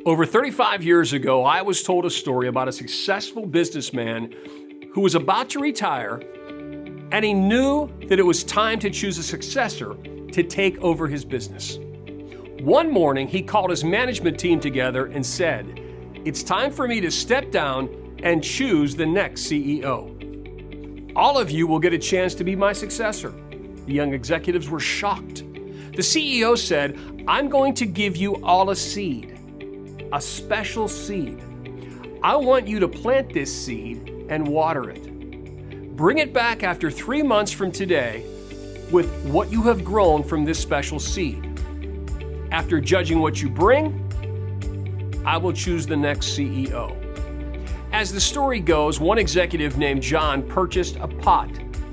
Over 35 years ago, I was told a story about a successful businessman who was about to retire, and he knew that it was time to choose a successor to take over his business. One morning, he called his management team together and said, "It's time for me to step down and choose the next CEO. All of you will get a chance to be my successor." The young executives were shocked. The CEO said, "I'm going to give you all a seed. A special seed. I want you to plant this seed and water it. Bring it back after 3 months from today with what you have grown from this special seed. After judging what you bring, I will choose the next CEO." As the story goes, one executive named John purchased a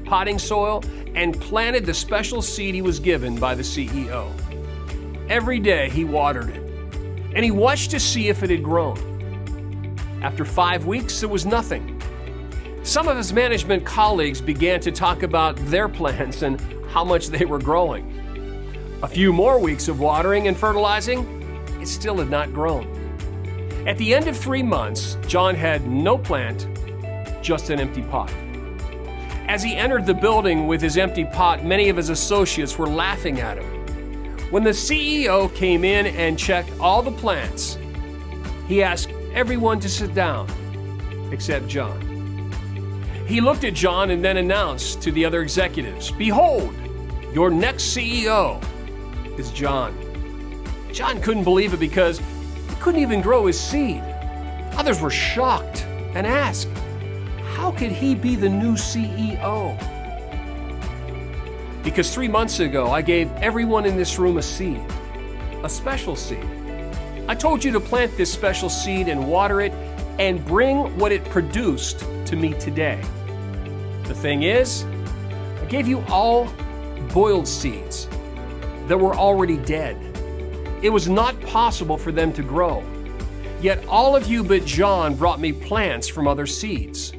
potting soil, and planted the special seed he was given by the CEO. Every day he watered it, and he watched to see if it had grown. After 5 weeks, there was nothing. Some of his management colleagues began to talk about their plants and how much they were growing. A few more weeks of watering and fertilizing, it still had not grown. At the end of 3 months, John had no plant, just an empty pot. As he entered the building with his empty pot, many of his associates were laughing at him. When the CEO came in and checked all the plants, he asked everyone to sit down, except John. He looked at John and then announced to the other executives, "Behold, your next CEO is John." John couldn't believe it because he couldn't even grow his seed. Others were shocked and asked, "How could he be the new CEO?" Because 3 months ago, I gave everyone in this room a seed, a special seed. I told you to plant this special seed and water it and bring what it produced to me today. The thing is, I gave you all boiled seeds that were already dead. It was not possible for them to grow. Yet all of you but John brought me plants from other seeds.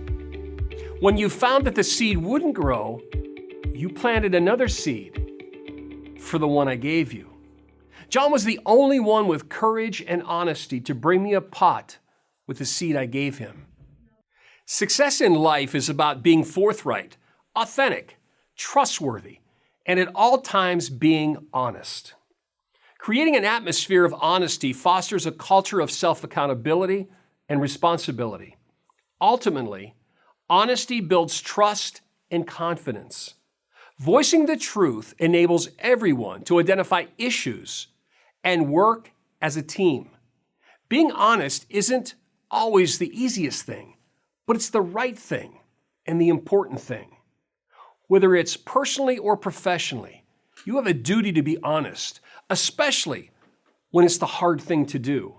When you found that the seed wouldn't grow, you planted another seed for the one I gave you. John was the only one with courage and honesty to bring me a pot with the seed I gave him. Success in life is about being forthright, authentic, trustworthy, and at all times being honest. Creating an atmosphere of honesty fosters a culture of self-accountability and responsibility. Ultimately, honesty builds trust and confidence. Voicing the truth enables everyone to identify issues and work as a team. Being honest isn't always the easiest thing, but it's the right thing and the important thing. Whether it's personally or professionally, you have a duty to be honest, especially when it's the hard thing to do.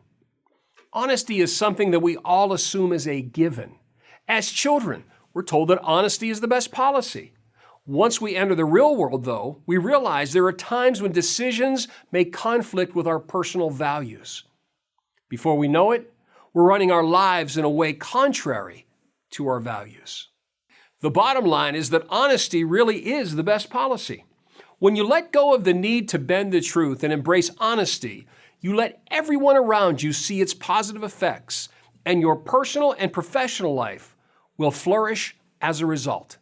Honesty is something that we all assume is a given. As children, we're told that honesty is the best policy. Once we enter the real world, though, we realize there are times when decisions may conflict with our personal values. Before we know it, we're running our lives in a way contrary to our values. The bottom line is that honesty really is the best policy. When you let go of the need to bend the truth and embrace honesty, you let everyone around you see its positive effects, and your personal and professional life will flourish as a result.